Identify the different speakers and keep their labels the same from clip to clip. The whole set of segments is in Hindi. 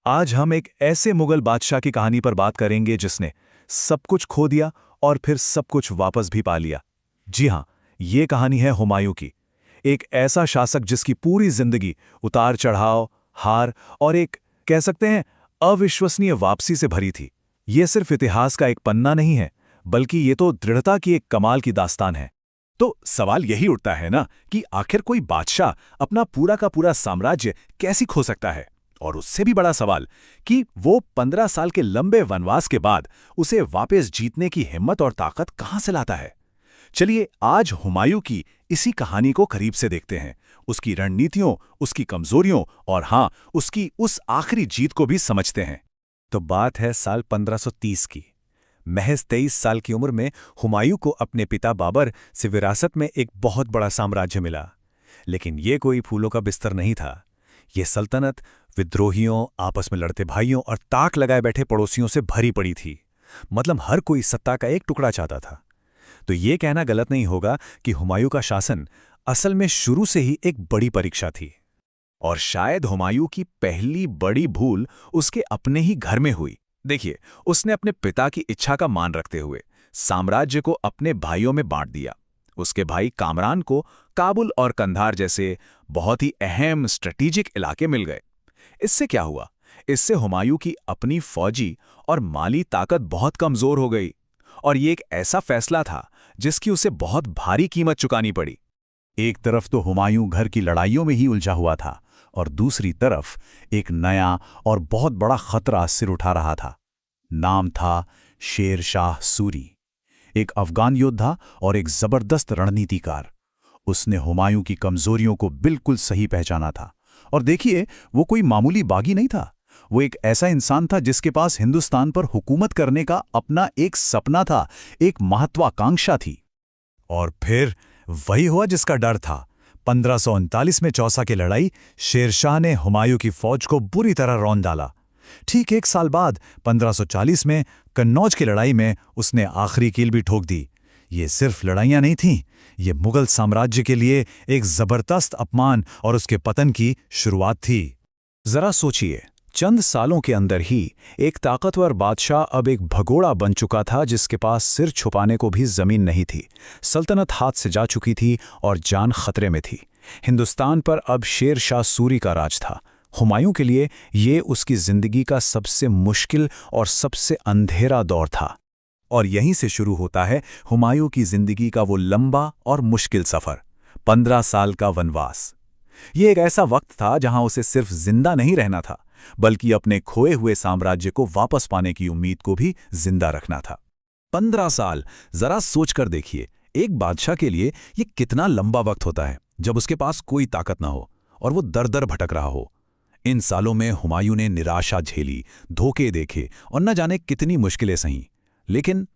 Speaker 1: आज हम एक ऐसे मुगल बादशाह की कहानी पर बात करेंगे जिसने सब कुछ खो दिया और फिर सब कुछ वापस भी पा लिया। जी हां, ये कहानी है हुमायूं की। एक ऐसा शासक जिसकी पूरी जिंदगी उतार चढ़ाव, हार और एक कह सकते हैं अविश्वसनीय वापसी से भरी थी। ये सिर्फ इतिहास का एक पन्ना नहीं है, बल्कि ये तो दृढ़ता की एक कमाल की दास्तान है।
Speaker 2: तो सवाल यही उठता है ना कि आखिर कोई बादशाह अपना पूरा का पूरा साम्राज्य कैसे खो सकता है। और उससे भी बड़ा सवाल कि वो 15 साल के लंबे वनवास के बाद उसे वापस जीतने की हिम्मत और ताकत कहां से लाता है। चलिए आज हुमायूं की इसी कहानी को करीब से देखते हैं, उसकी रणनीतियों, उसकी कमजोरियों और हां, उसकी उस आखिरी जीत को भी समझते हैं।
Speaker 1: तो बात है साल 1530 की। महज 23 साल की उम्र में हुमायूं को अपने पिता बाबर से विरासत में एक बहुत बड़ा साम्राज्य मिला। लेकिन ये कोई फूलों का बिस्तर नहीं था। ये सल्तनत विद्रोहियों, आपस में लड़ते भाइयों और ताक लगाए बैठे पड़ोसियों से भरी पड़ी थी। मतलब हर कोई सत्ता का एक टुकड़ा चाहता था। तो ये कहना गलत नहीं होगा कि हुमायूं का शासन असल में शुरू से ही एक बड़ी परीक्षा थी।
Speaker 2: और शायद हुमायूं की पहली बड़ी भूल उसके अपने ही घर में हुई। देखिए, उसने अपने पिता की इच्छा का मान रखते हुए साम्राज्य को अपने भाइयों में बांट दिया। उसके भाई कामरान को काबुल और कंधार जैसे बहुत ही अहम स्ट्रेटेजिक इलाके मिल गए। इससे क्या हुआ? इससे हुमायूं की अपनी फौजी और माली ताकत बहुत कमजोर हो गई। और ये एक ऐसा फैसला था जिसकी उसे बहुत भारी कीमत चुकानी पड़ी।
Speaker 1: एक तरफ तो हुमायूं घर की लड़ाइयों में ही उलझा हुआ था और दूसरी तरफ एक नया और बहुत बड़ा खतरा सिर उठा रहा था। नाम था शेर शाह सूरी, एक अफगान योद्धा और एक जबरदस्त रणनीतिकार। उसने हुमायूं की कमजोरियों को बिल्कुल सही पहचाना था। और देखिए, वो कोई मामूली बागी नहीं था। वो एक ऐसा इंसान था जिसके पास हिंदुस्तान पर हुकूमत करने का अपना एक सपना था, एक महत्वाकांक्षा थी। और फिर वही हुआ जिसका डर था। 1539 में चौसा की लड़ाई, शेरशाह ने हुमायूं की फौज को बुरी तरह रौंद डाला। ठीक एक साल बाद 1540 में कन्नौज की लड़ाई में उसने आखिरी कील भी ठोक दी। ये सिर्फ लड़ाइयां नहीं थीं, ये मुगल साम्राज्य के लिए एक जबरदस्त अपमान और उसके पतन की शुरुआत थी। जरा सोचिए, चंद सालों के अंदर ही एक ताकतवर बादशाह अब एक भगोड़ा बन चुका था जिसके पास सिर छुपाने को भी जमीन नहीं थी। सल्तनत हाथ से जा चुकी थी और जान खतरे में थी। हिंदुस्तान पर अब शेर शाह सूरी का राज था। हुमायूं के लिए ये उसकी जिंदगी का सबसे मुश्किल और सबसे अंधेरा दौर था। और यहीं से शुरू होता है हुमायूं की जिंदगी का वो लंबा और मुश्किल सफर, 15 साल का वनवास। ये एक ऐसा वक्त था जहां उसे सिर्फ जिंदा नहीं रहना था, बल्कि अपने खोए हुए साम्राज्य को वापस पाने की उम्मीद को भी जिंदा रखना था। 15 साल, जरा सोचकर देखिए, एक बादशाह के लिए ये कितना लंबा वक्त होता है जब उसके पास कोई ताकत ना हो और वो दर दर भटक रहा हो। इन सालों में हुमायूं ने निराशा झेली, धोखे देखे और न जाने कितनी मुश्किलें सहीं। लेकिन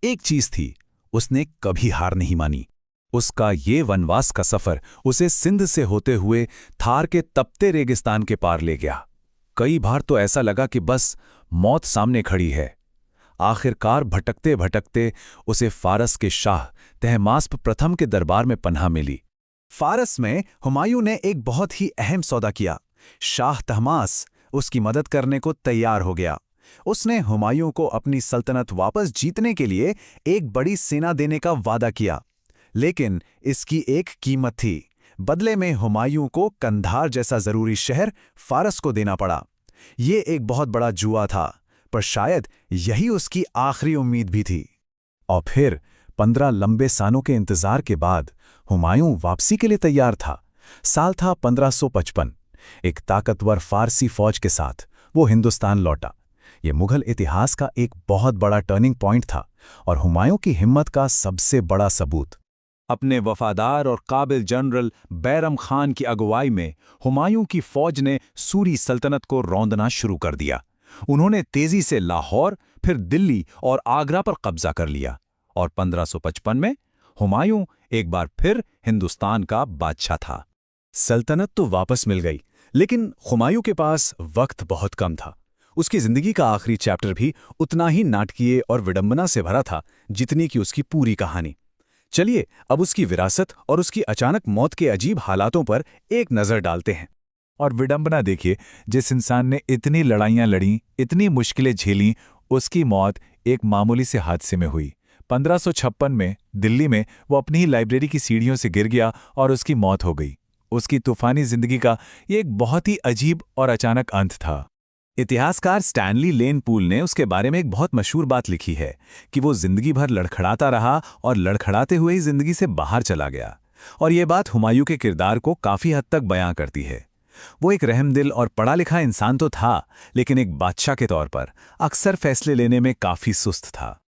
Speaker 1: एक चीज थी, उसने कभी हार नहीं मानी। उसका ये वनवास का सफर उसे सिंध से होते हुए थार के तपते रेगिस्तान के पार ले गया। कई बार तो ऐसा लगा कि बस मौत सामने खड़ी है। आखिरकार भटकते भटकते उसे फारस के शाह तहमास्प प्रथम के दरबार में पनाह मिली। फारस में हुमायूं ने एक बहुत ही अहम सौदा किया। शाह तहमास उसकी मदद करने को तैयार हो गया। उसने हुमायूं को अपनी सल्तनत वापस जीतने के लिए एक बड़ी सेना देने का वादा किया। लेकिन इसकी एक कीमत थी। बदले में हुमायूं को कंधार जैसा जरूरी शहर फारस को देना पड़ा। ये एक बहुत बड़ा जुआ था, पर शायद यही उसकी आखिरी उम्मीद भी थी। और फिर 15 लंबे सालों के इंतजार के बाद हुमायूं वापसी के लिए तैयार था। साल था 1555। एक ताकतवर फारसी फौज के साथ वो हिंदुस्तान लौटा। ये मुगल इतिहास का एक बहुत बड़ा टर्निंग पॉइंट था और हुमायूं की हिम्मत का सबसे बड़ा सबूत। अपने वफादार और काबिल जनरल बैरम खान की अगुवाई में हुमायूं की फौज ने सूरी सल्तनत को रौंदना शुरू कर दिया। उन्होंने तेजी से लाहौर, फिर दिल्ली और आगरा पर कब्जा कर लिया और 1555 में हुमायूं एक बार फिर हिंदुस्तान का बादशाह था। सल्तनत तो वापस मिल गई, लेकिन हुमायूं के पास वक्त बहुत कम था। उसकी जिंदगी का आखिरी चैप्टर भी उतना ही नाटकीय और विडंबना से भरा था जितनी कि उसकी पूरी कहानी। चलिए अब उसकी विरासत और उसकी अचानक मौत के अजीब हालातों पर एक नजर डालते हैं।
Speaker 3: और विडंबना देखिए, जिस इंसान ने इतनी लड़ाइयां लड़ी, इतनी मुश्किलें झेलीं, उसकी मौत एक मामूली से हादसे में हुई। 1556 में दिल्ली में वो अपनी ही लाइब्रेरी की सीढ़ियों से गिर गया और उसकी मौत हो गई। उसकी तूफानी जिंदगी का ये एक बहुत ही अजीब और अचानक अंत था।
Speaker 2: इतिहासकार स्टैनली लेन पूल ने उसके बारे में एक बहुत मशहूर बात लिखी है कि वो जिंदगी भर लड़खड़ाता रहा और लड़खड़ाते हुए ही जिंदगी से बाहर चला गया। और ये बात हुमायूं के किरदार को काफी हद तक बयां करती है। वो एक रहमदिल और पढ़ा लिखा इंसान तो था, लेकिन एक बादशाह के तौर पर अक्सर फैसले लेने में काफी सुस्त था।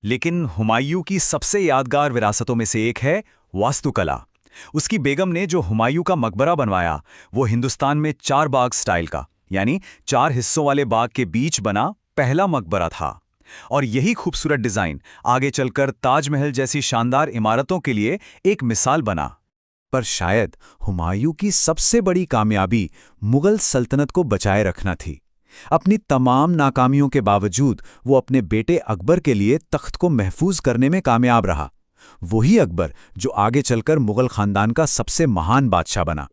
Speaker 2: लेकिन हुमायूं की सबसे यादगार विरासतों में से एक है वास्तुकला। उसकी बेगम ने जो हुमायूं का मकबरा बनवाया, वो हिंदुस्तान में 4 बाग स्टाइल का, यानी 4 हिस्सों वाले बाग के बीच बना पहला मकबरा था। और यही खूबसूरत डिजाइन आगे चलकर ताजमहल जैसी शानदार इमारतों के लिए एक मिसाल बना।
Speaker 1: पर शायद हुमायूं की सबसे बड़ी कामयाबी मुगल सल्तनत को बचाए रखना थी। अपनी तमाम नाकामियों के बावजूद वो अपने बेटे अकबर के लिए तख्त को महफूज करने में कामयाब रहा। वही अकबर जो आगे चलकर मुगल खानदान का सबसे महान बादशाह बना।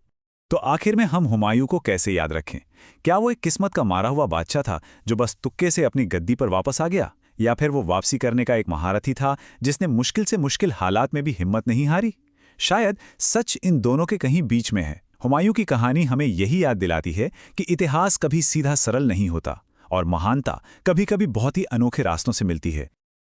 Speaker 3: तो आखिर में हम हुमायूं को कैसे याद रखें? क्या वो एक किस्मत का मारा हुआ बादशाह था जो बस तुक्के से अपनी गद्दी पर वापस आ गया, या फिर वो वापसी करने का एक महारथी था जिसने मुश्किल से मुश्किल हालात में भी हिम्मत नहीं हारी? शायद सच इन दोनों के कहीं बीच में है। हुमायूं की कहानी हमें यही याद दिलाती है कि इतिहास कभी सीधा सरल नहीं होता और महानता कभी-कभी बहुत ही अनोखे रास्तों से मिलती है।